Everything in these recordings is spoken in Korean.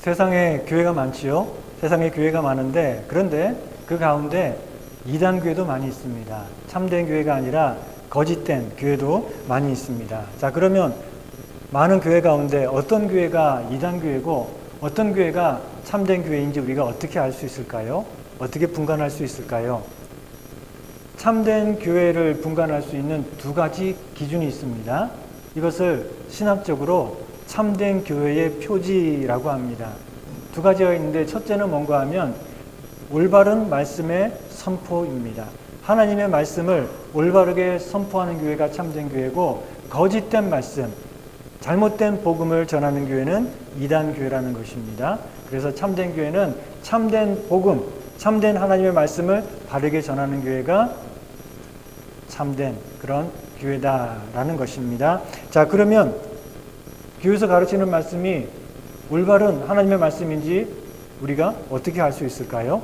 세상에 교회가 많지요. 세상에 교회가 많은데 그런데 그 가운데 이단 교회도 많이 있습니다. 참된 교회가 아니라 거짓된 교회도 많이 있습니다. 자, 그러면 많은 교회 가운데 어떤 교회가 이단 교회고 어떤 교회가 참된 교회인지 우리가 어떻게 알 수 있을까요? 어떻게 분간할 수 있을까요? 참된 교회를 분간할 수 있는 두 가지 기준이 있습니다. 이것을 신학적으로 참된 교회의 표지라고 합니다. 두 가지가 있는데 첫째는 뭔가 하면 올바른 말씀의 선포입니다. 하나님의 말씀을 올바르게 선포하는 교회가 참된 교회고 거짓된 말씀, 잘못된 복음을 전하는 교회는 이단 교회라는 것입니다. 그래서 참된 교회는 참된 복음, 참된 하나님의 말씀을 바르게 전하는 교회가 참된 그런 교회다라는 것입니다. 자, 그러면 교회에서 가르치는 말씀이 올바른 하나님의 말씀인지 우리가 어떻게 알 수 있을까요?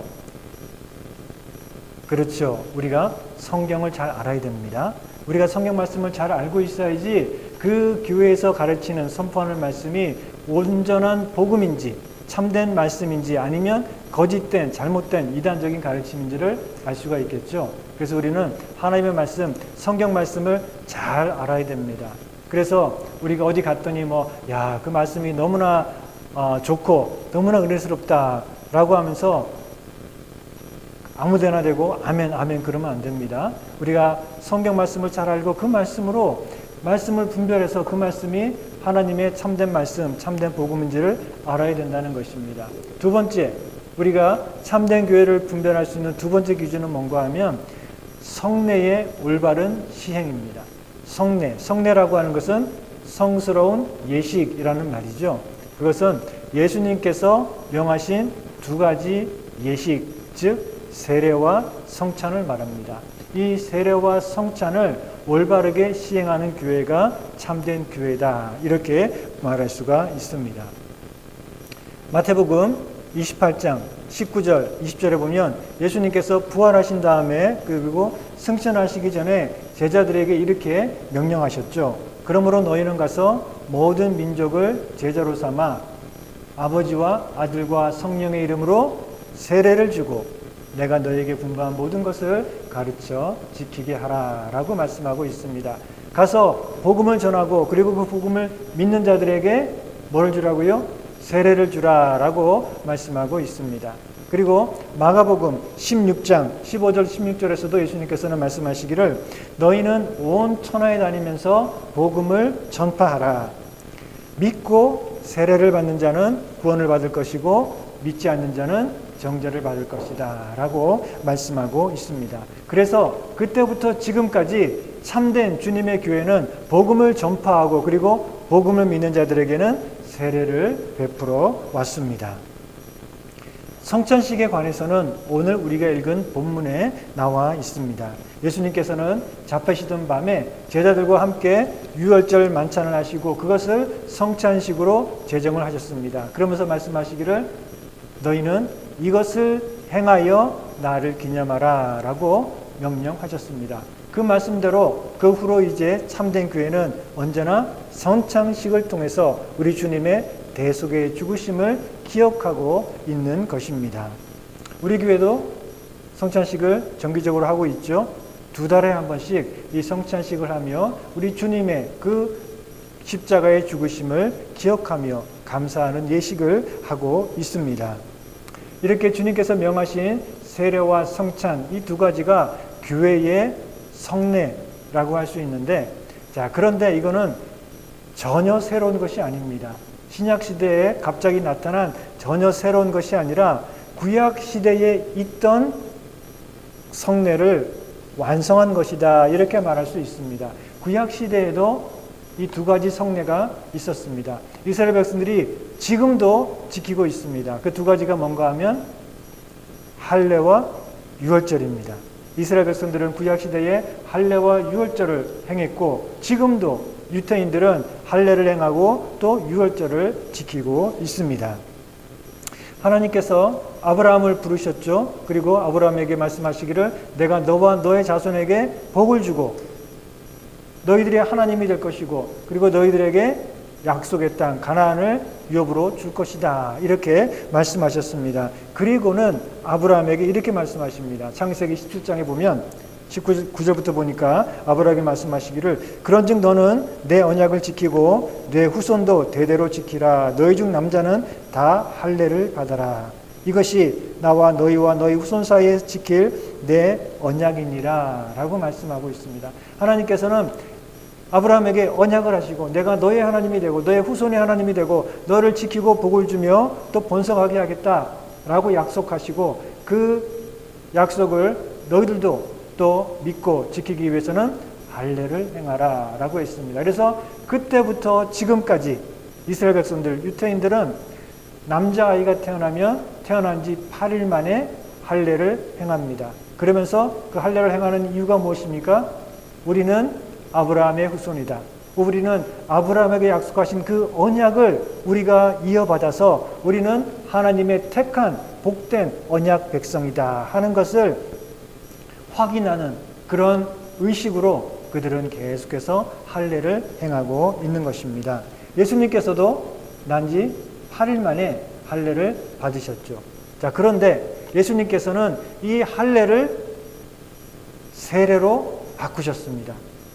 그렇죠. 우리가 성경을 잘 알아야 됩니다. 우리가 성경 말씀을 잘 알고 있어야지 그 교회에서 가르치는 선포하는 말씀이 온전한 복음인지 참된 말씀인지 아니면 거짓된 잘못된 이단적인 가르침인지를 알 수가 있겠죠. 그래서 우리는 하나님의 말씀, 성경 말씀을 잘 알아야 됩니다. 그래서 우리가 어디 갔더니 그 말씀이 너무나 좋고 너무나 은혜스럽다라고 하면서 아무데나 대고 아멘 아멘 그러면 안 됩니다. 우리가 성경 말씀을 잘 알고 그 말씀으로 말씀을 분별해서 그 말씀이 하나님의 참된 말씀, 참된 복음인지를 알아야 된다는 것입니다. 두 번째, 우리가 참된 교회를 분별할 수 있는 두 번째 기준은 뭔가 하면 성례의 올바른 시행입니다. 성례라고 하는 것은 성스러운 예식이라는 말이죠. 그것은 예수님께서 명하신 두 가지 예식, 즉 세례와 성찬을 말합니다. 이 세례와 성찬을 올바르게 시행하는 교회가 참된 교회다, 이렇게 말할 수가 있습니다. 마태복음 28장 19절, 20절에 보면 예수님께서 부활하신 다음에 그리고 승천하시기 전에 제자들에게 이렇게 명령하셨죠. 그러므로 너희는 가서 모든 민족을 제자로 삼아 아버지와 아들과 성령의 이름으로 세례를 주고 내가 너에게 분부한 모든 것을 가르쳐 지키게 하라라고 말씀하고 있습니다. 가서 복음을 전하고 그리고 그 복음을 믿는 자들에게 뭘 주라고요? 세례를 주라라고 말씀하고 있습니다. 그리고 마가복음 16장 15절 16절에서도 예수님께서는 말씀하시기를 너희는 온 천하에 다니면서 복음을 전파하라. 믿고 세례를 받는 자는 구원을 받을 것이고 믿지 않는 자는 정죄를 받을 것이다 라고 말씀하고 있습니다. 그래서 그때부터 지금까지 참된 주님의 교회는 복음을 전파하고 그리고 복음을 믿는 자들에게는 세례를 베풀어 왔습니다. 성찬식에 관해서는 오늘 우리가 읽은 본문에 나와 있습니다. 예수님께서는 잡히시던 밤에 제자들과 함께 유월절 만찬을 하시고 그것을 성찬식으로 제정을 하셨습니다. 그러면서 말씀하시기를 너희는 이것을 행하여 나를 기념하라 라고 명령하셨습니다. 그 말씀대로 그 후로 이제 참된 교회는 언제나 성찬식을 통해서 우리 주님의 대속의 죽으심을 기억하고 있는 것입니다. 우리 교회도 성찬식을 정기적으로 하고 있죠. 2달에 한 번씩 이 성찬식을 하며 우리 주님의 그 십자가의 죽으심을 기억하며 감사하는 예식을 하고 있습니다. 이렇게 주님께서 명하신 세례와 성찬 이 두 가지가 교회의 성례라고 할 수 있는데 그런데 이거는 전혀 새로운 것이 아닙니다. 신약 시대에 갑자기 나타난 전혀 새로운 것이 아니라 구약 시대에 있던 성례를 완성한 것이다 이렇게 말할 수 있습니다. 구약 시대에도 이 두 가지 성례가 있었습니다. 이스라엘 백성들이 지금도 지키고 있습니다. 그 두 가지가 뭔가 하면 할례와 유월절입니다. 이스라엘 백성들은 구약 시대에 할례와 유월절을 행했고 지금도 유태인들은 할례를 행하고 또 유월절을 지키고 있습니다. 하나님께서 아브라함을 부르셨죠. 그리고 아브라함에게 말씀하시기를 내가 너와 너의 자손에게 복을 주고 너희들이 하나님이 될 것이고 그리고 너희들에게 약속의 땅 가나안을 유업으로 줄 것이다. 이렇게 말씀하셨습니다. 그리고는 아브라함에게 이렇게 말씀하십니다. 창세기 17장에 보면 19절부터 보니까 아브라함에게 말씀하시기를 그런즉 너는 내 언약을 지키고 내 후손도 대대로 지키라. 너희 중 남자는 다 할례를 받아라. 이것이 나와 너희와 너희 후손 사이에 지킬 내 언약이니라 라고 말씀하고 있습니다. 하나님께서는 아브라함에게 언약을 하시고 내가 너의 하나님이 되고 너의 후손의 하나님이 되고 너를 지키고 복을 주며 또 번성하게 하겠다라고 약속하시고 그 약속을 너희들도 또 믿고 지키기 위해서는 할례를 행하라 라고 했습니다. 그래서 그때부터 지금까지 이스라엘 백성들, 유태인들은 남자아이가 태어나면 태어난 지 8일 만에 할례를 행합니다. 그러면서 그 할례를 행하는 이유가 무엇입니까? 우리는 아브라함의 후손이다. 우리는 아브라함에게 약속하신 그 언약을 우리가 이어받아서 우리는 하나님의 택한 복된 언약 백성이다 하는 것을 확인하는 그런 의식으로 그들은 계속해서 할례를 행하고 있는 것입니다. 예수님께서도 난지 8일 만에 할례를 받으셨죠. 자, 그런데 예수님께서는 이 할례를 세례로 바꾸셨습니다.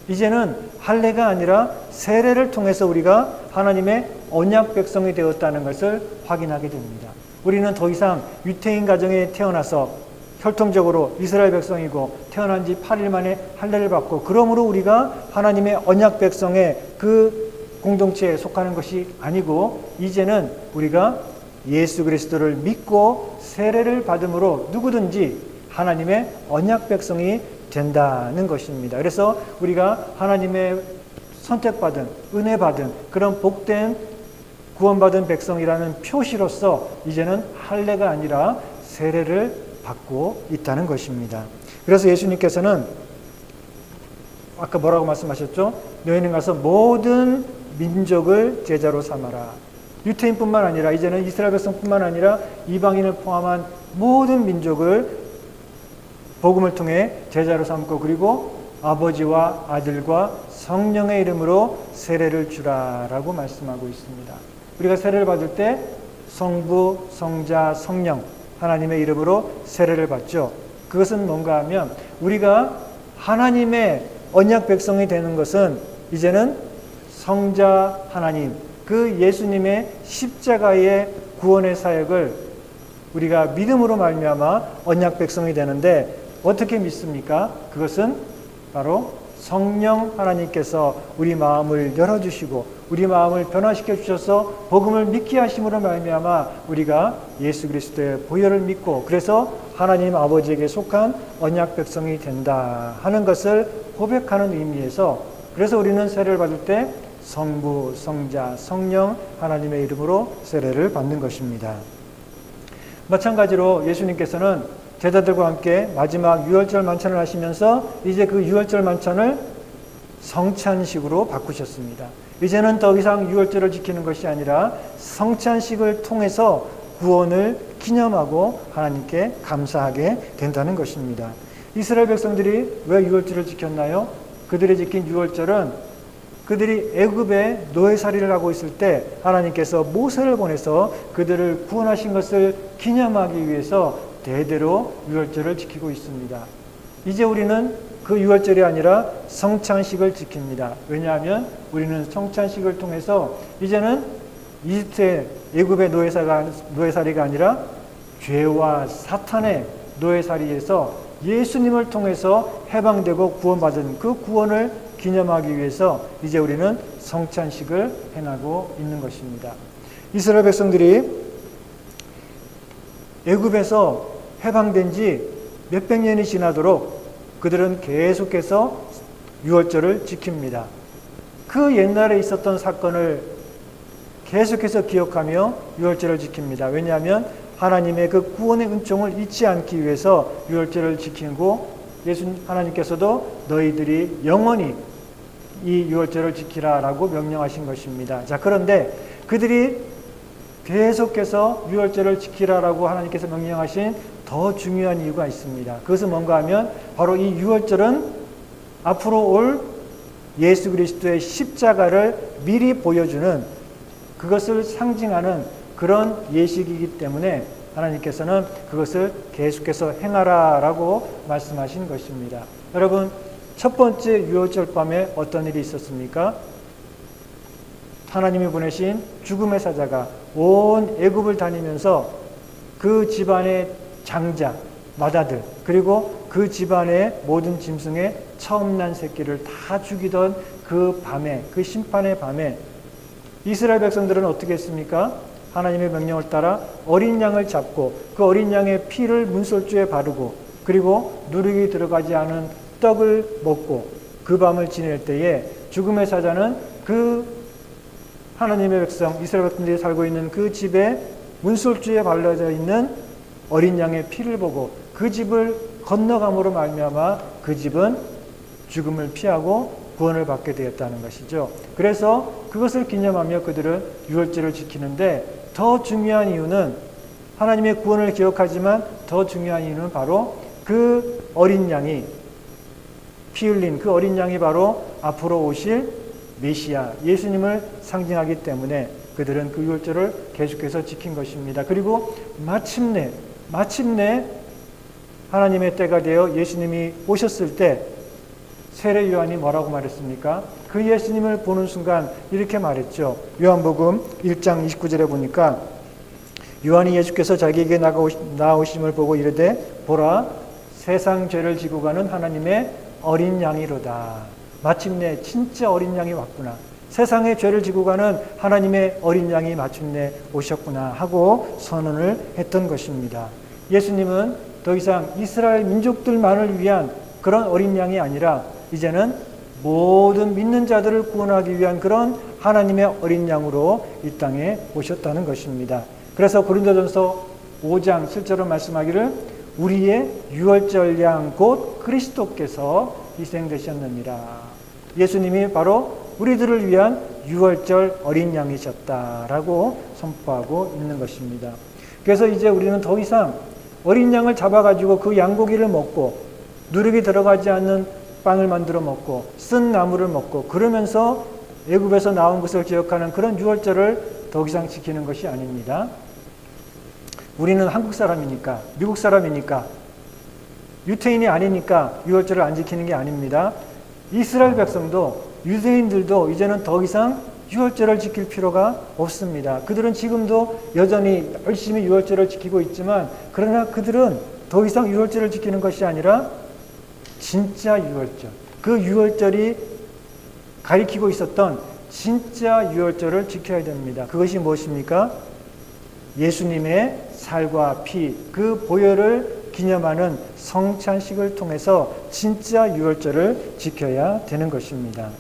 이제는 할례가 아니라 세례를 통해서 우리가 하나님의 언약 백성이 되었다는 것을 확인하게 됩니다. 우리는 더 이상 유태인 가정에 태어나서 혈통적으로 이스라엘 백성이고 태어난 지 8일 만에 할례를 받고 그러므로 우리가 하나님의 언약 백성의 그 공동체에 속하는 것이 아니고 이제는 우리가 예수 그리스도를 믿고 세례를 받음으로 누구든지 하나님의 언약 백성이 된다는 것입니다. 그래서 우리가 하나님의 선택받은 은혜 받은 그런 복된 구원받은 백성이라는 표시로서 이제는 할례가 아니라 세례를 받고 있다는 것입니다. 그래서 예수님께서는 아까 뭐라고 말씀하셨죠? 너희는 가서 모든 민족을 제자로 삼아라. 유태인뿐만 아니라 이제는 이스라엘 백성뿐만 아니라 이방인을 포함한 모든 민족을 복음을 통해 제자로 삼고 그리고 아버지와 아들과 성령의 이름으로 세례를 주라라고 말씀하고 있습니다. 우리가 세례를 받을 때 성부, 성자, 성령 하나님의 이름으로 세례를 받죠. 그것은 뭔가 하면 우리가 하나님의 언약 백성이 되는 것은 이제는 성자 하나님 그 예수님의 십자가의 구원의 사역을 우리가 믿음으로 말미암아 언약 백성이 되는데 어떻게 믿습니까? 그것은 바로 성령 하나님께서 우리 마음을 열어주시고 우리 마음을 변화시켜 주셔서 복음을 믿게 하심으로 말미암아 우리가 예수 그리스도의 보혈을 믿고 그래서 하나님 아버지에게 속한 언약 백성이 된다 하는 것을 고백하는 의미에서 그래서 우리는 세례를 받을 때 성부, 성자, 성령 하나님의 이름으로 세례를 받는 것입니다. 마찬가지로 예수님께서는 제자들과 함께 마지막 유월절 만찬을 하시면서 이제 그 유월절 만찬을 성찬식으로 바꾸셨습니다. 이제는 더 이상 유월절을 지키는 것이 아니라 성찬식을 통해서 구원을 기념하고 하나님께 감사하게 된다는 것입니다. 이스라엘 백성들이 왜 유월절을 지켰나요? 그들이 지킨 유월절은 그들이 애굽에 노예살이를 하고 있을 때 하나님께서 모세를 보내서 그들을 구원하신 것을 기념하기 위해서 대대로 유월절을 지키고 있습니다. 이제 우리는 그 유월절이 아니라 성찬식을 지킵니다. 왜냐하면 우리는 성찬식을 통해서 이제는 이집트의 애굽의 노예살이가 아니라 죄와 사탄의 노예살이에서 예수님을 통해서 해방되고 구원받은 그 구원을 기념하기 위해서 이제 우리는 성찬식을 행하고 있는 것입니다. 이스라엘 백성들이 애굽에서 해방된 지 몇백 년이 지나도록 그들은 계속해서 유월절을 지킵니다. 그 옛날에 있었던 사건을 계속해서 기억하며 유월절을 지킵니다. 왜냐하면 하나님의 그 구원의 은총을 잊지 않기 위해서 유월절을 지키고 하나님께서도 너희들이 영원히 이 유월절을 지키라라고 명령하신 것입니다. 자, 그런데 그들이 계속해서 유월절을 지키라라고 하나님께서 명령하신 더 중요한 이유가 있습니다. 그것은 뭔가 하면 바로 이 유월절은 앞으로 올 예수 그리스도의 십자가를 미리 보여주는 그것을 상징하는 그런 예식이기 때문에 하나님께서는 그것을 계속해서 행하라라고 말씀하신 것입니다. 여러분, 첫 번째 유월절 밤에 어떤 일이 있었습니까? 하나님이 보내신 죽음의 사자가 온 애굽을 다니면서 그 집안의 장자, 맏아들, 그리고 그 집안의 모든 짐승의 처음 난 새끼를 다 죽이던 그 밤에, 그 심판의 밤에 이스라엘 백성들은 어떻게 했습니까? 하나님의 명령을 따라 어린 양을 잡고 그 어린 양의 피를 문설주에 바르고 그리고 누룩이 들어가지 않은 떡을 먹고 그 밤을 지낼 때에 죽음의 사자는 그 하나님의 백성, 이스라엘 백성들이 살고 있는 그 집에 문설주에 발라져 있는 어린 양의 피를 보고 그 집을 건너감으로 말미암아 그 집은 죽음을 피하고 구원을 받게 되었다는 것이죠. 그래서 그것을 기념하며 그들은 유월절을 지키는데 더 중요한 이유는 하나님의 구원을 기억하지만 더 중요한 이유는 바로 그 어린 양이 피 흘린 그 어린 양이 바로 앞으로 오실 메시아 예수님을 상징하기 때문에 그들은 그 유월절을 계속해서 지킨 것입니다. 그리고 마침내 하나님의 때가 되어 예수님이 오셨을 때 세례 요한이 뭐라고 말했습니까? 그 예수님을 보는 순간 이렇게 말했죠. 요한복음 1장 29절에 보니까 요한이 예수께서 자기에게 나오심을 보고 이르되 보라 세상 죄를 지고 가는 하나님의 어린 양이로다. 마침내 진짜 어린 양이 왔구나. 세상의 죄를 지고 가는 하나님의 어린 양이 마침내 오셨구나 하고 선언을 했던 것입니다. 예수님은 더 이상 이스라엘 민족들만을 위한 그런 어린 양이 아니라 이제는 모든 믿는 자들을 구원하기 위한 그런 하나님의 어린 양으로 이 땅에 오셨다는 것입니다. 그래서 고린도전서 5장 실제로 말씀하기를 우리의 유월절 양 곧 그리스도께서 희생되셨느니라. 예수님이 바로 우리들을 위한 유월절 어린 양이셨다라고 선포하고 있는 것입니다. 그래서 이제 우리는 더 이상 어린 양을 잡아가지고 그 양고기를 먹고 누룩이 들어가지 않는 빵을 만들어 먹고 쓴 나물을 먹고 그러면서 애굽에서 나온 것을 기억하는 그런 유월절을 더 이상 지키는 것이 아닙니다. 우리는 한국 사람이니까 미국 사람이니까 유태인이 아니니까 유월절을 안 지키는 게 아닙니다. 이스라엘 백성도 유대인들도 이제는 더 이상 유월절을 지킬 필요가 없습니다. 그들은 지금도 여전히 열심히 유월절을 지키고 있지만 그러나 그들은 더 이상 유월절을 지키는 것이 아니라 진짜 유월절, 그 유월절이 가리키고 있었던 진짜 유월절을 지켜야 됩니다. 그것이 무엇입니까? 예수님의 살과 피, 그 보혈을 기념하는 성찬식을 통해서 진짜 유월절을 지켜야 되는 것입니다.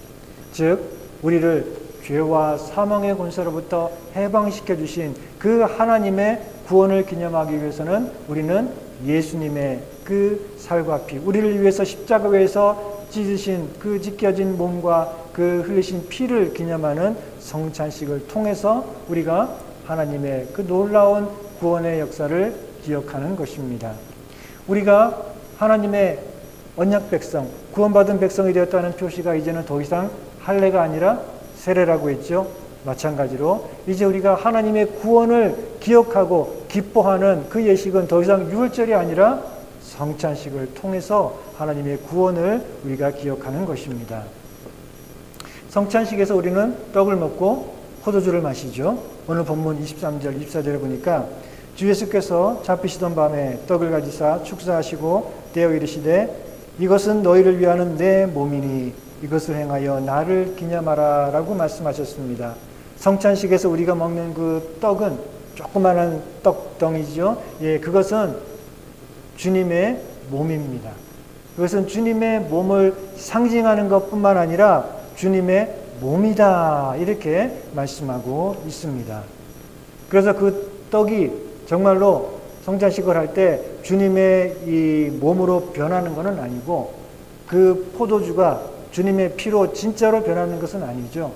즉 우리를 죄와 사망의 권세로부터 해방시켜 주신 그 하나님의 구원을 기념하기 위해서는 우리는 예수님의 그 살과 피, 우리를 위해서 십자가에서 찢으신 그 찢겨진 몸과 그 흘리신 피를 기념하는 성찬식을 통해서 우리가 하나님의 그 놀라운 구원의 역사를 기억하는 것입니다. 우리가 하나님의 언약 백성, 구원받은 백성이 되었다는 표시가 이제는 더 이상 할례가 아니라 세례라고 했죠. 마찬가지로 이제 우리가 하나님의 구원을 기억하고 기뻐하는 그 예식은 더 이상 유월절이 아니라 성찬식을 통해서 하나님의 구원을 우리가 기억하는 것입니다. 성찬식에서 우리는 떡을 먹고 포도주를 마시죠. 오늘 본문 23절, 24절에 보니까 주 예수께서 잡히시던 밤에 떡을 가지사 축사하시고 떼어 이르시되 이것은 너희를 위하는 내 몸이니 이것을 행하여 나를 기념하라 라고 말씀하셨습니다. 성찬식에서 우리가 먹는 그 떡은 조그마한 떡덩이죠. 예, 그것은 주님의 몸입니다. 그것은 주님의 몸을 상징하는 것뿐만 아니라 주님의 몸이다 이렇게 말씀하고 있습니다. 그래서 그 떡이 정말로 성찬식을 할 때 주님의 이 몸으로 변하는 것은 아니고 그 포도주가 주님의 피로 진짜로 변하는 것은 아니죠.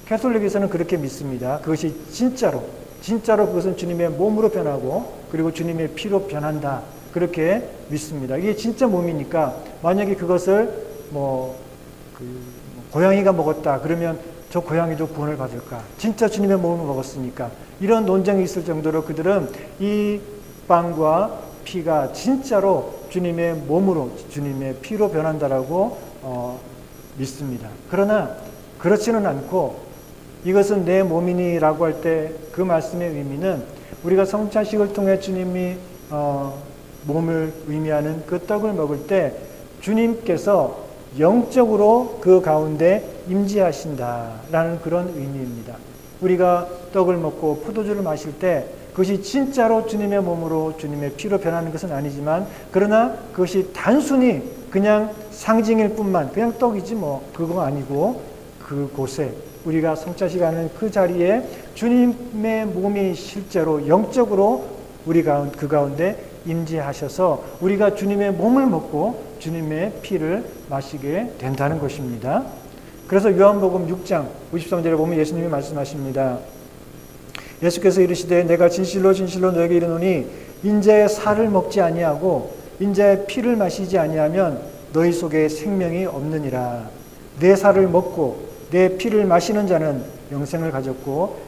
캐톨릭에서는 그렇게 믿습니다. 그것이 진짜로 그것은 주님의 몸으로 변하고 그리고 주님의 피로 변한다. 그렇게 믿습니다. 이게 진짜 몸이니까 만약에 그것을 고양이가 먹었다 그러면 저 고양이도 구원을 받을까? 진짜 주님의 몸을 먹었으니까. 이런 논쟁이 있을 정도로 그들은 이 빵과 피가 진짜로 주님의 몸으로, 주님의 피로 변한다라고 믿습니다. 그러나 그렇지는 않고 이것은 내 몸이니라고 할 때 그 말씀의 의미는 우리가 성찬식을 통해 주님이 몸을 의미하는 그 떡을 먹을 때 주님께서 영적으로 그 가운데 임재하신다라는 그런 의미입니다. 우리가 떡을 먹고 포도주를 마실 때 그것이 진짜로 주님의 몸으로 주님의 피로 변하는 것은 아니지만 그러나 그것이 단순히 그냥 상징일 뿐만 그냥 떡이지 뭐 그거 아니고 그곳에 우리가 성찬식 하는 그 자리에 주님의 몸이 실제로 영적으로 그 가운데 임재하셔서 우리가 주님의 몸을 먹고 주님의 피를 마시게 된다는 것입니다. 그래서 요한복음 6장 53절에 보면 예수님이 말씀하십니다. 예수께서 이르시되 내가 진실로 진실로 너에게 이르노니 인자의 살을 먹지 아니하고 인자의 피를 마시지 아니하면 너희 속에 생명이 없느니라. 내 살을 먹고 내 피를 마시는 자는 영생을 가졌고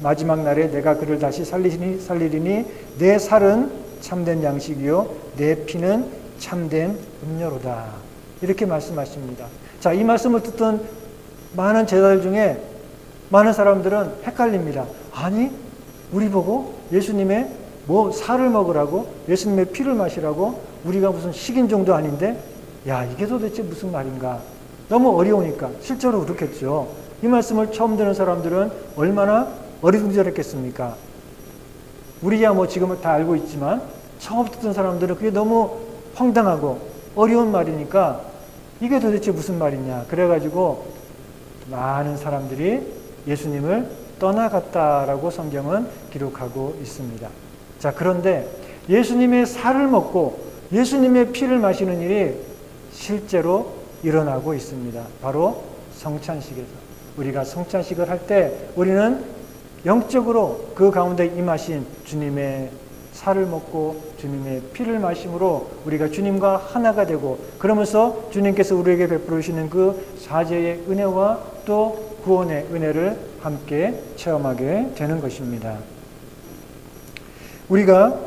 마지막 날에 내가 그를 다시 살리리니 내 살은 참된 양식이요 내 피는 참된 음료로다. 이렇게 말씀하십니다. 자, 이 말씀을 듣던 많은 제자들 중에 많은 사람들은 헷갈립니다. 아니, 우리 보고 예수님의 살을 먹으라고 예수님의 피를 마시라고 우리가 무슨 식인종도 아닌데 야, 이게 도대체 무슨 말인가? 너무 어려우니까 실제로 그렇겠죠. 이 말씀을 처음 듣는 사람들은 얼마나 어리둥절했겠습니까? 우리야 지금은 다 알고 있지만 처음 듣던 사람들은 그게 너무 황당하고 어려운 말이니까 이게 도대체 무슨 말이냐. 그래가지고 많은 사람들이 예수님을 떠나갔다라고 성경은 기록하고 있습니다. 자, 그런데 예수님의 살을 먹고 예수님의 피를 마시는 일이 실제로 일어나고 있습니다. 바로 성찬식에서. 우리가 성찬식을 할 때 우리는 영적으로 그 가운데 임하신 주님의 살을 먹고 주님의 피를 마심으로 우리가 주님과 하나가 되고 그러면서 주님께서 우리에게 베풀어 주시는 그 사죄의 은혜와 또 구원의 은혜를 함께 체험하게 되는 것입니다. 우리가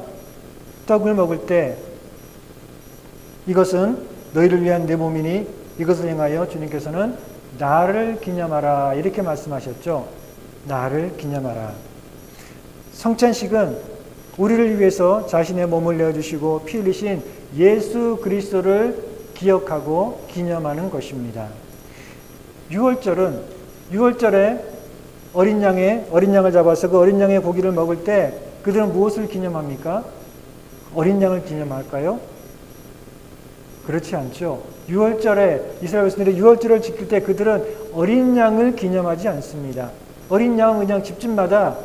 떡을 먹을 때 이것은 너희를 위한 내 몸이니 이것을 행하여 주님께서는 나를 기념하라 이렇게 말씀하셨죠. 나를 기념하라. 성찬식은 우리를 위해서 자신의 몸을 내어주시고 피 흘리신 예수 그리스도를 기억하고 기념하는 것입니다. 6월절에 어린 양을 잡아서 그 어린 양의 고기를 먹을 때 그들은 무엇을 기념합니까? 어린 양을 기념할까요? 그렇지 않죠. 6월절에 이스라엘 백성들이 6월절을 지킬 때 그들은 어린 양을 기념하지 않습니다. 어린 양은 그냥 집집마다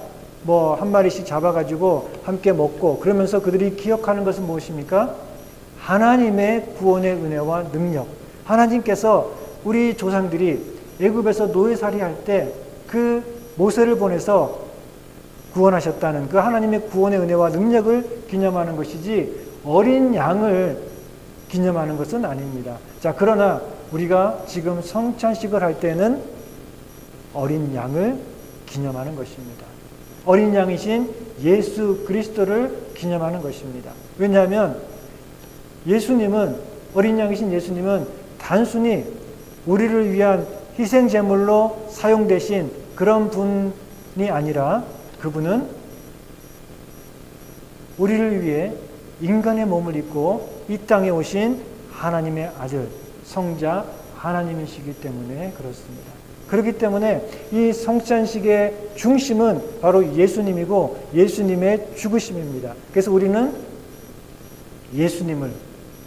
한 마리씩 잡아가지고 함께 먹고 그러면서 그들이 기억하는 것은 무엇입니까? 하나님의 구원의 은혜와 능력. 하나님께서 우리 조상들이 애굽에서 노예살이 할 때 그 모세를 보내서 구원하셨다는 그 하나님의 구원의 은혜와 능력을 기념하는 것이지 어린 양을 기념하는 것은 아닙니다. 자, 그러나 우리가 지금 성찬식을 할 때는 어린 양을 기념하는 것입니다. 어린 양이신 예수 그리스도를 기념하는 것입니다. 왜냐하면 어린 양이신 예수님은 단순히 우리를 위한 희생 제물로 사용되신 그런 분이 아니라 그분은 우리를 위해 인간의 몸을 입고 이 땅에 오신 하나님의 아들, 성자 하나님이시기 때문에 그렇습니다. 그렇기 때문에 이 성찬식의 중심은 바로 예수님이고 예수님의 죽으심입니다. 그래서 우리는 예수님을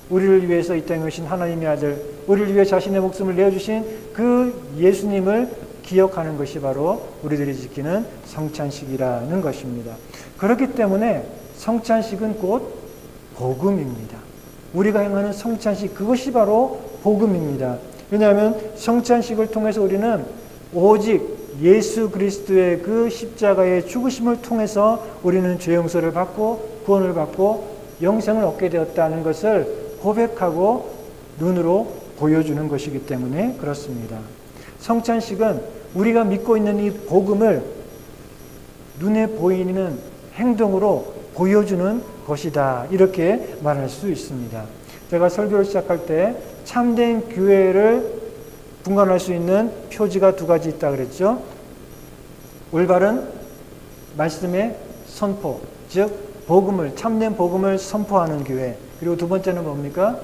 우리를 위해서 이 땅에 오신 하나님의 아들, 우리를 위해 자신의 목숨을 내어주신 그 예수님을 기억하는 것이 바로 우리들이 지키는 성찬식이라는 것입니다. 그렇기 때문에 성찬식은 곧 복음입니다. 우리가 행하는 성찬식 그것이 바로 복음입니다. 왜냐하면 성찬식을 통해서 우리는 오직 예수 그리스도의 그 십자가의 죽으심을 통해서 우리는 죄 용서를 받고 구원을 받고 영생을 얻게 되었다는 것을 고백하고 눈으로 보여주는 것이기 때문에 그렇습니다. 성찬식은 우리가 믿고 있는 이 복음을 눈에 보이는 행동으로 보여주는 것이다. 이렇게 말할 수 있습니다. 제가 설교를 시작할 때 참된 교회를 분간할 수 있는 표지가 두 가지 있다 그랬죠. 올바른 말씀의 선포, 즉 참된 복음을 선포하는 교회. 그리고 두 번째는 뭡니까?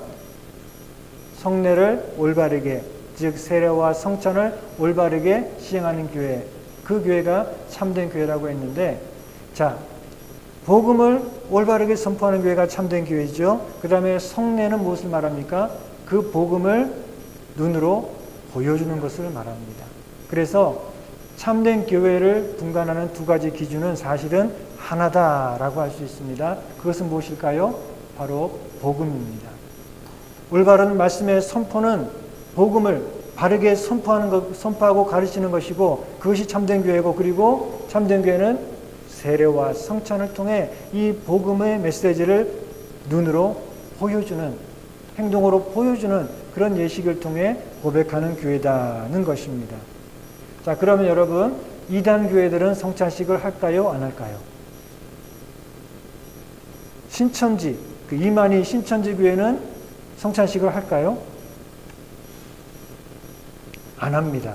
성례를 올바르게, 즉 세례와 성찬을 올바르게 시행하는 교회. 그 교회가 참된 교회라고 했는데, 자, 복음을 올바르게 선포하는 교회가 참된 교회죠. 그 다음에 성례는 무엇을 말합니까? 그 복음을 눈으로 보여주는 것을 말합니다. 그래서 참된 교회를 분간하는 두 가지 기준은 사실은 하나다라고 할 수 있습니다. 그것은 무엇일까요? 바로 복음입니다. 올바른 말씀의 선포는 복음을 바르게 선포하고 가르치는 것이고, 그것이 참된 교회고, 그리고 참된 교회는 세례와 성찬을 통해 이 복음의 메시지를 눈으로 보여주는, 행동으로 보여주는 그런 예식을 통해 고백하는 교회다는 것입니다. 자, 그러면 여러분, 이단 교회들은 성찬식을 할까요? 안 할까요? 신천지, 그 이만희 신천지 교회는 성찬식을 할까요? 안 합니다.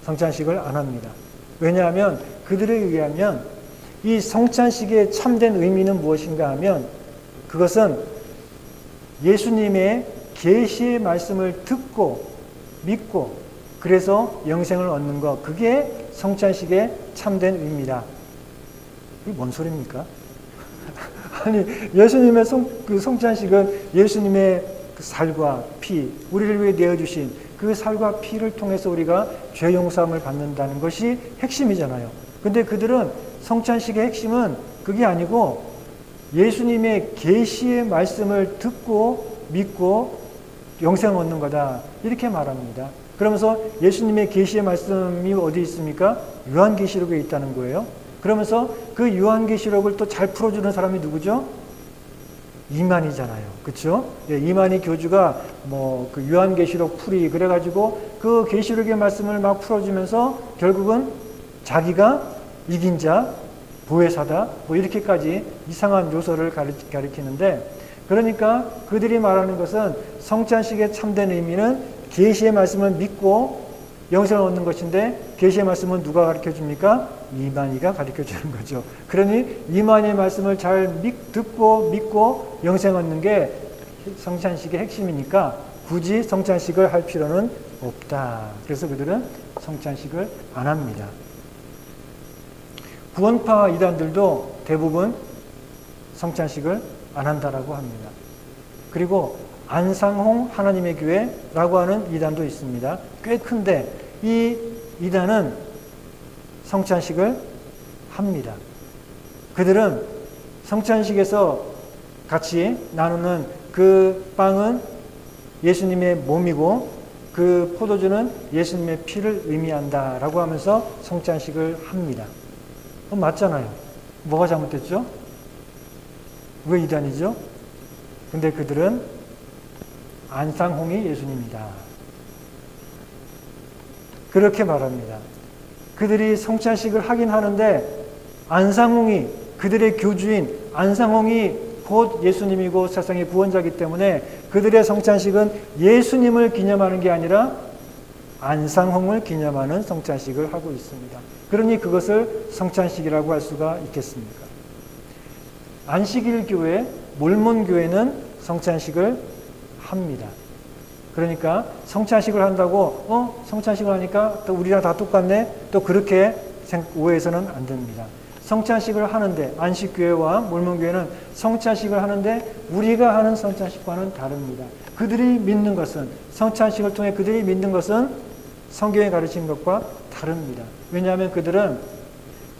성찬식을 안 합니다. 왜냐하면 그들에 의하면 이 성찬식의 참된 의미는 무엇인가 하면, 그것은 예수님의 계시의 말씀을 듣고 믿고 그래서 영생을 얻는 것, 그게 성찬식의 참된 의미다. 이게 뭔 소리입니까? 아니, 예수님의 성찬식은 예수님의 그 살과 피, 우리를 위해 내어주신 그 살과 피를 통해서 우리가 죄 용서함을 받는다는 것이 핵심이잖아요. 근데 그들은 성찬식의 핵심은 그게 아니고 예수님의 계시의 말씀을 듣고 믿고 영생 얻는 거다, 이렇게 말합니다. 그러면서 예수님의 계시의 말씀이 어디 있습니까? 요한계시록에 있다는 거예요. 그러면서 그 요한계시록을 또 잘 풀어주는 사람이 누구죠? 이만희잖아요. 그렇죠? 예, 이만희 교주가 그 요한계시록 풀이 그래가지고 그 계시록의 말씀을 막 풀어주면서 결국은 자기가 이긴 자, 보혜사다, 이렇게까지 이상한 요소를 가리키는데, 그러니까 그들이 말하는 것은 성찬식의 참된 의미는 계시의 말씀을 믿고 영생을 얻는 것인데, 계시의 말씀은 누가 가르쳐 줍니까? 이만희가 가르쳐 주는 거죠. 그러니 이만희의 말씀을 잘 듣고 믿고 영생 얻는 게 성찬식의 핵심이니까 굳이 성찬식을 할 필요는 없다. 그래서 그들은 성찬식을 안 합니다. 구원파 이단들도 대부분 성찬식을 안 한다라고 합니다. 그리고 안상홍 하나님의 교회라고 하는 이단도 있습니다. 꽤 큰데 이 이단은 성찬식을 합니다. 그들은 성찬식에서 같이 나누는 그 빵은 예수님의 몸이고 그 포도주는 예수님의 피를 의미한다라고 하면서 성찬식을 합니다. 맞잖아요. 뭐가 잘못됐죠? 왜 이단이죠? 근데 그들은 안상홍이 예수님이다, 그렇게 말합니다. 그들이 성찬식을 하긴 하는데 안상홍이, 그들의 교주인 안상홍이 곧 예수님이고 세상의 구원자이기 때문에 그들의 성찬식은 예수님을 기념하는 게 아니라 안상홍을 기념하는 성찬식을 하고 있습니다. 그러니 그것을 성찬식이라고 할 수가 있겠습니까? 안식일 교회, 몰몬 교회는 성찬식을 합니다. 그러니까 성찬식을 한다고 성찬식을 하니까 또 우리랑 다 똑같네, 또 그렇게 오해해서는 안 됩니다. 성찬식을 하는데, 안식교회와 몰몬교회는 성찬식을 하는데 우리가 하는 성찬식과는 다릅니다. 그들이 믿는 것은, 성찬식을 통해 그들이 믿는 것은 성경에 가르친 것과 다릅니다. 왜냐하면 그들은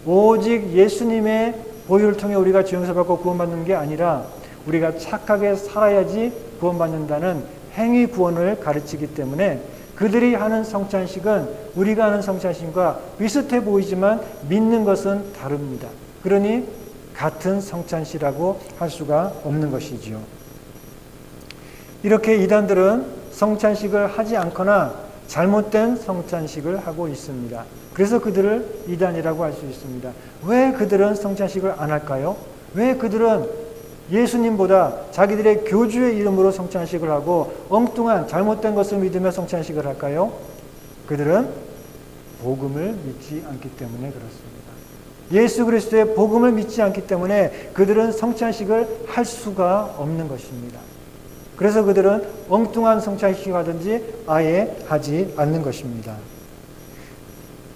오직 예수님의 보혈을 통해 우리가 죄 용서받고 구원받는 게 아니라 우리가 착하게 살아야지 구원받는다는 행위 구원을 가르치기 때문에 그들이 하는 성찬식은 우리가 하는 성찬식과 비슷해 보이지만 믿는 것은 다릅니다. 그러니 같은 성찬식이라고 할 수가 없는 것이죠. 이렇게 이단들은 성찬식을 하지 않거나 잘못된 성찬식을 하고 있습니다. 그래서 그들을 이단이라고 할 수 있습니다. 왜 그들은 성찬식을 안 할까요? 왜 그들은 예수님보다 자기들의 교주의 이름으로 성찬식을 하고 엉뚱한 잘못된 것을 믿으며 성찬식을 할까요? 그들은 복음을 믿지 않기 때문에 그렇습니다. 예수 그리스도의 복음을 믿지 않기 때문에 그들은 성찬식을 할 수가 없는 것입니다. 그래서 그들은 엉뚱한 성찬식을 하든지 아예 하지 않는 것입니다.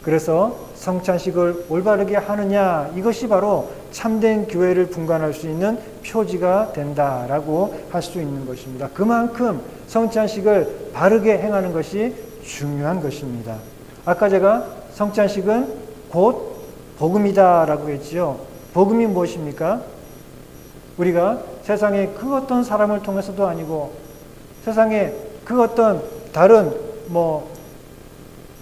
그래서 성찬식을 올바르게 하느냐, 이것이 바로 참된 교회를 분간할 수 있는 표지가 된다라고 할 수 있는 것입니다. 그만큼 성찬식을 바르게 행하는 것이 중요한 것입니다. 아까 제가 성찬식은 곧 복음이다라고 했지요. 복음이 무엇입니까? 우리가 세상에 그 어떤 사람을 통해서도 아니고 세상에 그 어떤 다른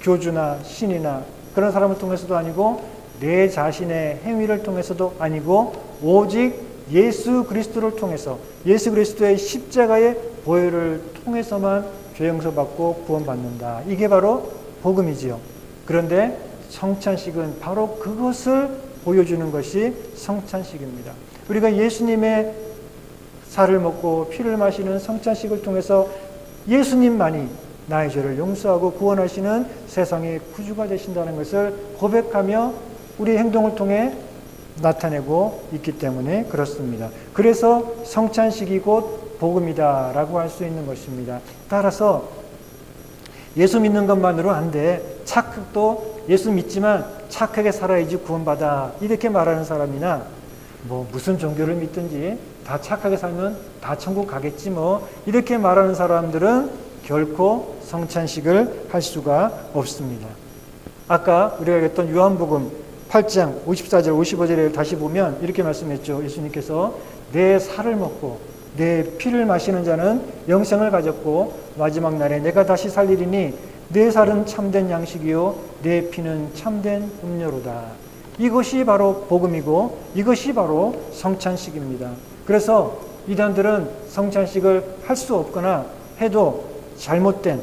교주나 신이나 그런 사람을 통해서도 아니고 내 자신의 행위를 통해서도 아니고 오직 예수 그리스도를 통해서 예수 그리스도의 십자가의 보혈을 통해서만 죄 용서받고 구원받는다. 이게 바로 복음이지요. 그런데 성찬식은 바로 그것을 보여주는 것이 성찬식입니다. 우리가 예수님의 살을 먹고 피를 마시는 성찬식을 통해서 예수님만이 나의 죄를 용서하고 구원하시는 세상의 구주가 되신다는 것을 고백하며 우리 행동을 통해 나타내고 있기 때문에 그렇습니다. 그래서 성찬식이 곧 복음이다라고 할 수 있는 것입니다. 따라서 예수 믿는 것만으로 안 돼. 착각도 예수 믿지만 착하게 살아야지 구원받아. 이렇게 말하는 사람이나 무슨 종교를 믿든지 다 착하게 살면 다 천국 가겠지 이렇게 말하는 사람들은 결코 성찬식을 할 수가 없습니다. 아까 우리가 읽었던 요한복음 8장 54절 55절을 다시 보면 이렇게 말씀했죠. 예수님께서 내 살을 먹고 내 피를 마시는 자는 영생을 가졌고 마지막 날에 내가 다시 살리리니 내 살은 참된 양식이요 내 피는 참된 음료로다. 이것이 바로 복음이고 이것이 바로 성찬식입니다. 그래서 이단들은 성찬식을 할 수 없거나 해도 잘못된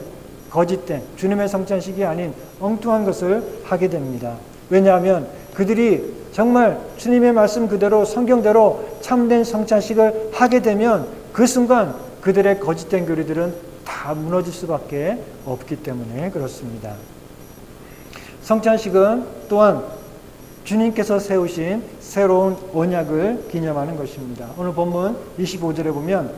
거짓된 주님의 성찬식이 아닌 엉뚱한 것을 하게 됩니다. 왜냐하면 그들이 정말 주님의 말씀 그대로 성경대로 참된 성찬식을 하게 되면 그 순간 그들의 거짓된 교리들은 다 무너질 수밖에 없기 때문에 그렇습니다. 성찬식은 또한 주님께서 세우신 새로운 언약을 기념하는 것입니다. 오늘 본문 25절에 보면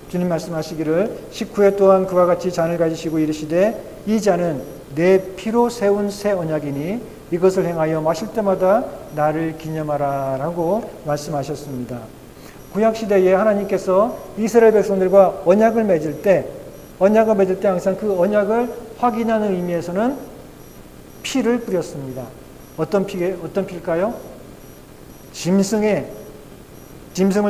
주님 말씀하시기를 식후에 또한 그와 같이 잔을 가지시고 이르시되 이 잔은 내 피로 세운 새 언약이니 이것을 행하여 마실 때마다 나를 기념하라 라고 말씀하셨습니다. 구약시대에 하나님께서 이스라엘 백성들과 언약을 맺을 때 항상 그 언약을 확인하는 의미에서는 피를 뿌렸습니다. 어떤 피일까요? 짐승을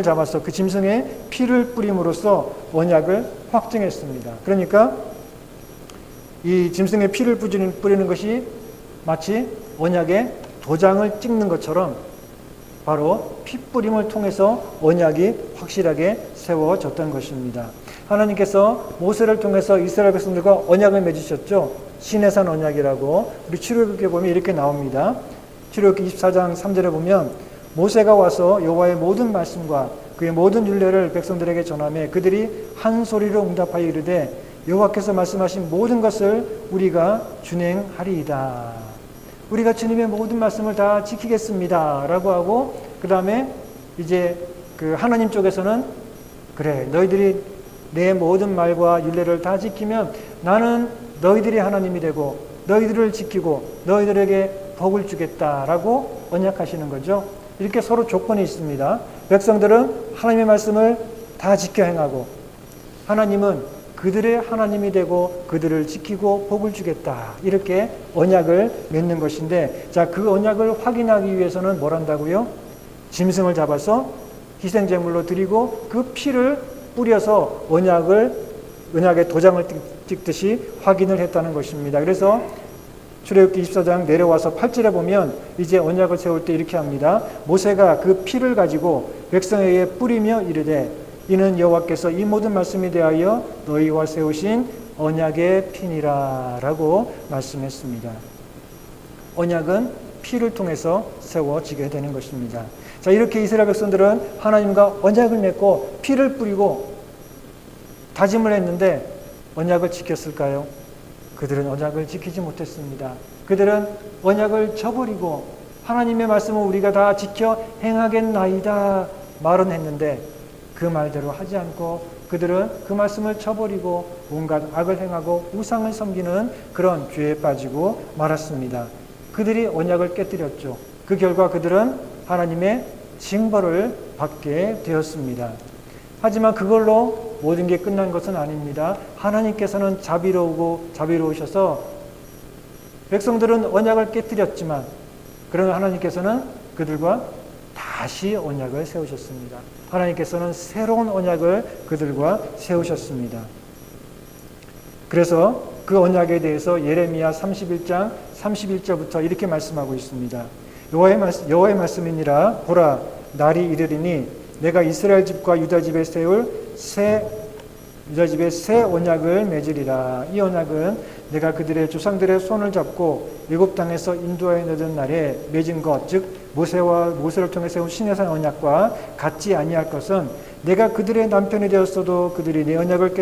잡아서 그 짐승에 피를 뿌림으로써 언약을 확증했습니다. 그러니까 이 짐승에 피를 뿌리는 것이 마치 언약에 도장을 찍는 것처럼 바로 피뿌림을 통해서 언약이 확실하게 세워졌던 것입니다. 하나님께서 모세를 통해서 이스라엘 백성들과 언약을 맺으셨죠. 시내산 언약이라고 우리 출애굽기에 보면 이렇게 나옵니다. 출애굽기 24장 3절에 보면 모세가 와서 여호와의 모든 말씀과 그의 모든 율례를 백성들에게 전하며 그들이 한 소리로 응답하여 이르되 여호와께서 말씀하신 모든 것을 우리가 준행하리이다. 우리가 주님의 모든 말씀을 다 지키겠습니다 라고 하고 그 다음에 이제 그 하나님 쪽에서는 그래 너희들이 내 모든 말과 율례를 다 지키면 나는 너희들이 하나님이 되고 너희들을 지키고 너희들에게 복을 주겠다라고 언약하시는 거죠. 이렇게 서로 조건이 있습니다. 백성들은 하나님의 말씀을 다 지켜 행하고 하나님은 그들의 하나님이 되고 그들을 지키고 복을 주겠다. 이렇게 언약을 맺는 것인데 자, 그 언약을 확인하기 위해서는 뭘 한다고요? 짐승을 잡아서 희생제물로 드리고 그 피를 뿌려서 언약의 도장을 찍듯이 확인을 했다는 것입니다. 그래서 출애굽기 24장 내려와서 8절에 보면 이제 언약을 세울 때 이렇게 합니다. 모세가 그 피를 가지고 백성에게 뿌리며 이르되 이는 여호와께서 이 모든 말씀에 대하여 너희와 세우신 언약의 피니라 라고 말씀했습니다. 언약은 피를 통해서 세워지게 되는 것입니다. 자, 이렇게 이스라엘 백성들은 하나님과 언약을 맺고 피를 뿌리고 다짐을 했는데 언약을 지켰을까요? 그들은 언약을 지키지 못했습니다. 그들은 언약을 저버리고 하나님의 말씀을 우리가 다 지켜 행하겠나이다 말은 했는데 그 말대로 하지 않고 그들은 그 말씀을 저버리고 온갖 악을 행하고 우상을 섬기는 그런 죄에 빠지고 말았습니다. 그들이 언약을 깨뜨렸죠. 그 결과 그들은 하나님의 징벌을 받게 되었습니다. 하지만 그걸로 모든 게 끝난 것은 아닙니다. 하나님께서는 자비로우셔서 백성들은 언약을 깨뜨렸지만 그러나 하나님께서는 그들과 다시 언약을 세우셨습니다. 하나님께서는 새로운 언약을 그들과 세우셨습니다. 그래서 그 언약에 대해서 예레미야 31장 31절부터 이렇게 말씀하고 있습니다. 여호와의 말씀이니라. 보라, 날이 이르리니 내가 이스라엘 집과 유다 집에 세울 유다 집에 새 언약을 맺으리라. 이 언약은 내가 그들의 조상들의 손을 잡고 애굽 땅에서 인도하여 내던 날에 맺은 것, 즉 모세를 통해 세운 시내산 언약과 같지 아니할 것은 내가 그들의 남편이 되었어도 그들이 내 언약을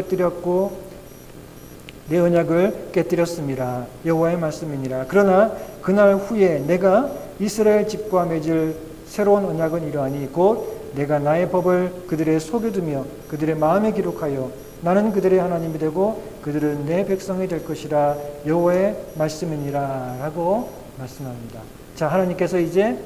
깨뜨렸습니다. 여호와의 말씀이니라. 그러나 그날 후에 내가 이스라엘 집과 맺을 새로운 언약은 이러하니 곧 내가 나의 법을 그들의 속에 두며 그들의 마음에 기록하여 나는 그들의 하나님이 되고 그들은 내 백성이 될 것이라. 여호와의 말씀이니라 라고 말씀합니다. 자, 하나님께서 이제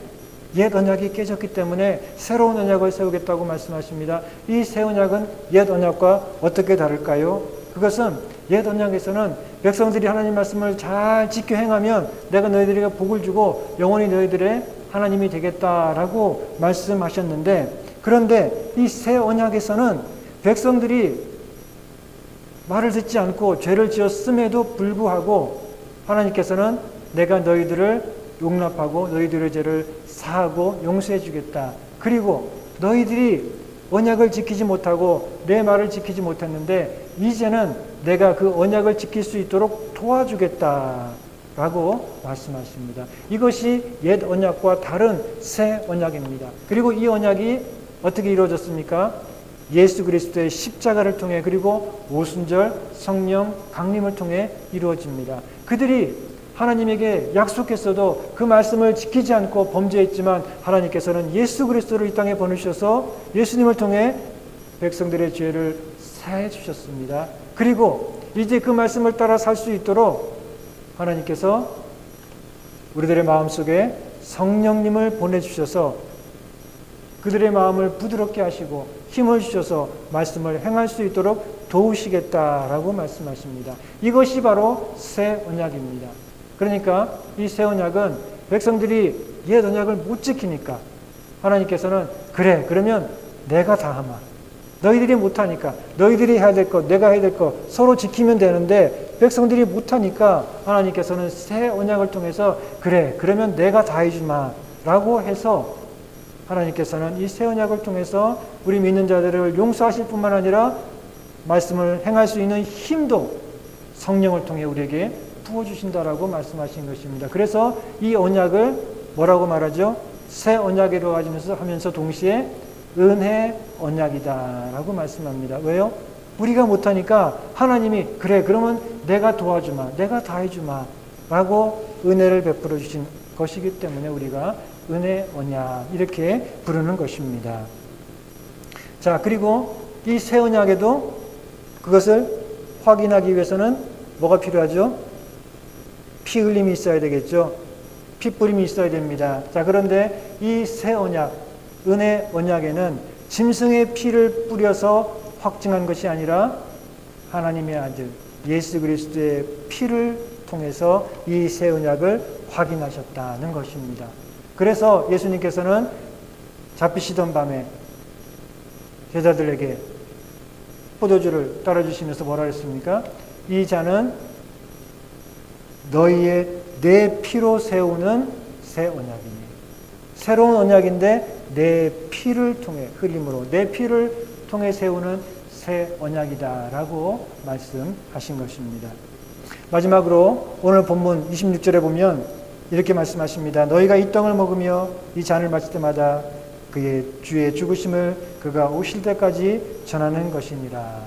옛 언약이 깨졌기 때문에 새로운 언약을 세우겠다고 말씀하십니다. 이 새 언약은 옛 언약과 어떻게 다를까요? 그것은 옛 언약에서는 백성들이 하나님 말씀을 잘 지켜 행하면 내가 너희들에게 복을 주고 영원히 너희들의 하나님이 되겠다라고 말씀하셨는데, 그런데 이 새 언약에서는 백성들이 말을 듣지 않고 죄를 지었음에도 불구하고 하나님께서는 내가 너희들을 용납하고 너희들의 죄를 사하고 용서해 주겠다. 그리고 너희들이 언약을 지키지 못하고 내 말을 지키지 못했는데 이제는 내가 그 언약을 지킬 수 있도록 도와주겠다 라고 말씀하십니다. 이것이 옛 언약과 다른 새 언약입니다. 그리고 이 언약이 어떻게 이루어졌습니까? 예수 그리스도의 십자가를 통해 그리고 오순절 성령 강림을 통해 이루어집니다. 그들이 하나님에게 약속했어도 그 말씀을 지키지 않고 범죄했지만 하나님께서는 예수 그리스도를 이 땅에 보내주셔서 예수님을 통해 백성들의 죄를 사해 주셨습니다. 그리고 이제 그 말씀을 따라 살 수 있도록 하나님께서 우리들의 마음속에 성령님을 보내주셔서 그들의 마음을 부드럽게 하시고 힘을 주셔서 말씀을 행할 수 있도록 도우시겠다라고 말씀하십니다. 이것이 바로 새 언약입니다. 그러니까 이 새 언약은 백성들이 옛 언약을 못 지키니까 하나님께서는 그래, 그러면 내가 다 하마. 너희들이 못하니까 너희들이 해야 될 것, 내가 해야 될 것 서로 지키면 되는데 백성들이 못하니까 하나님께서는 새 언약을 통해서 그래, 그러면 내가 다 해주마 라고 해서 하나님께서는 이 새 언약을 통해서 우리 믿는 자들을 용서하실 뿐만 아니라 말씀을 행할 수 있는 힘도 성령을 통해 우리에게 부어주신다라고 말씀하신 것입니다. 그래서 이 언약을 뭐라고 말하죠? 새 언약이라고 하면서 동시에 은혜 언약이다 라고 말씀합니다. 왜요? 우리가 못하니까 하나님이 그래, 그러면 내가 도와주마, 내가 다 해주마 라고 은혜를 베풀어 주신 것이기 때문에 우리가 은혜 언약 이렇게 부르는 것입니다. 자, 그리고 이 새 언약에도 그것을 확인하기 위해서는 뭐가 필요하죠? 피 흘림이 있어야 되겠죠. 피 뿌림이 있어야 됩니다. 자, 그런데 이 새 언약, 은혜 언약에는 짐승의 피를 뿌려서 확증한 것이 아니라 하나님의 아들 예수 그리스도의 피를 통해서 이 새 언약을 확인하셨다는 것입니다. 그래서 예수님께서는 잡히시던 밤에 제자들에게 포도주를 따라주시면서 뭐라 했습니까? 이 잔은 너희의 내 피로 세우는 새 언약이니, 새로운 언약인데 내 피를 통해 흘림으로 내 피를 통해 세우는 새 언약이다라고 말씀하신 것입니다. 마지막으로 오늘 본문 26절에 보면 이렇게 말씀하십니다. 너희가 이 떡을 먹으며 이 잔을 마실 때마다 그의 주의 죽으심을 그가 오실 때까지 전하는 것이니라.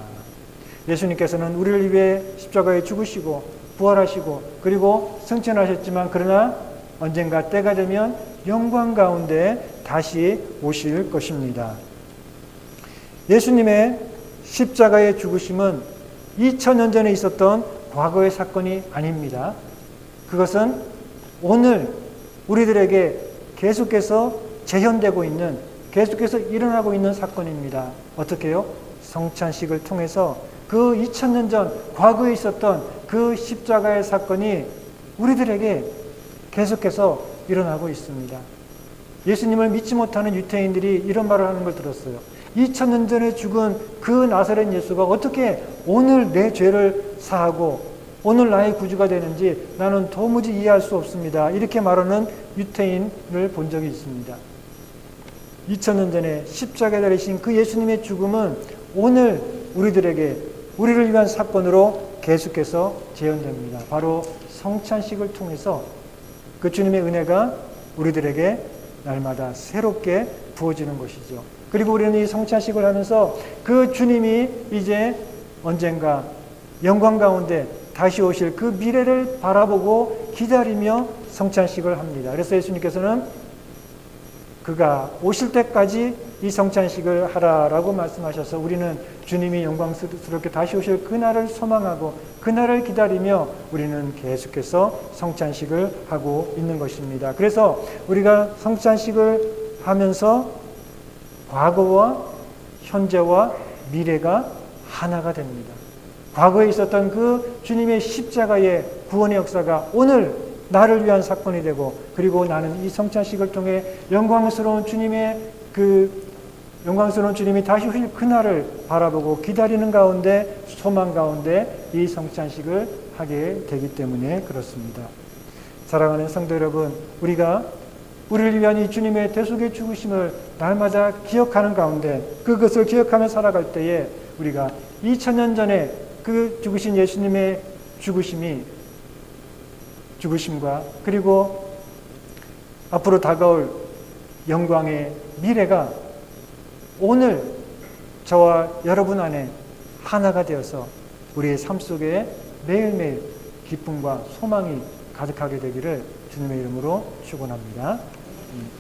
예수님께서는 우리를 위해 십자가에 죽으시고 부활하시고 그리고 승천하셨지만 그러나 언젠가 때가 되면 영광 가운데 다시 오실 것입니다. 예수님의 십자가의 죽으심은 2000년 전에 있었던 과거의 사건이 아닙니다. 그것은 오늘 우리들에게 계속해서 재현되고 있는, 계속해서 일어나고 있는 사건입니다. 어떻게 해요? 성찬식을 통해서 그 2000년 전 과거에 있었던 그 십자가의 사건이 우리들에게 계속해서 일어나고 있습니다. 예수님을 믿지 못하는 유태인들이 이런 말을 하는 걸 들었어요. 2000년 전에 죽은 그 나사렛 예수가 어떻게 오늘 내 죄를 사하고 오늘 나의 구주가 되는지 나는 도무지 이해할 수 없습니다. 이렇게 말하는 유태인을 본 적이 있습니다. 2000년 전에 십자가에 달리신 그 예수님의 죽음은 오늘 우리들에게 우리를 위한 사건으로 계속해서 재현됩니다. 바로 성찬식을 통해서 그 주님의 은혜가 우리들에게 날마다 새롭게 부어지는 것이죠. 그리고 우리는 이 성찬식을 하면서 그 주님이 이제 언젠가 영광 가운데 다시 오실 그 미래를 바라보고 기다리며 성찬식을 합니다. 그래서 예수님께서는 그가 오실 때까지 이 성찬식을 하라라고 말씀하셔서 우리는 주님이 영광스럽게 다시 오실 그날을 소망하고 그날을 기다리며 우리는 계속해서 성찬식을 하고 있는 것입니다. 그래서 우리가 성찬식을 하면서 과거와 현재와 미래가 하나가 됩니다. 과거에 있었던 그 주님의 십자가의 구원의 역사가 오늘 나를 위한 사건이 되고 그리고 나는 이 성찬식을 통해 영광스러운 주님이 다시 오실 그날을 바라보고 기다리는 가운데 소망 가운데 이 성찬식을 하게 되기 때문에 그렇습니다. 사랑하는 성도 여러분, 우리가 우리를 위한 이 주님의 대속의 죽으심을 날마다 기억하는 가운데 그것을 기억하며 살아갈 때에 우리가 2000년 전에 그 죽으신 예수님의 죽으심과 그리고 앞으로 다가올 영광의 미래가 오늘 저와 여러분 안에 하나가 되어서 우리의 삶 속에 매일매일 기쁨과 소망이 가득하게 되기를 주님의 이름으로 축원합니다.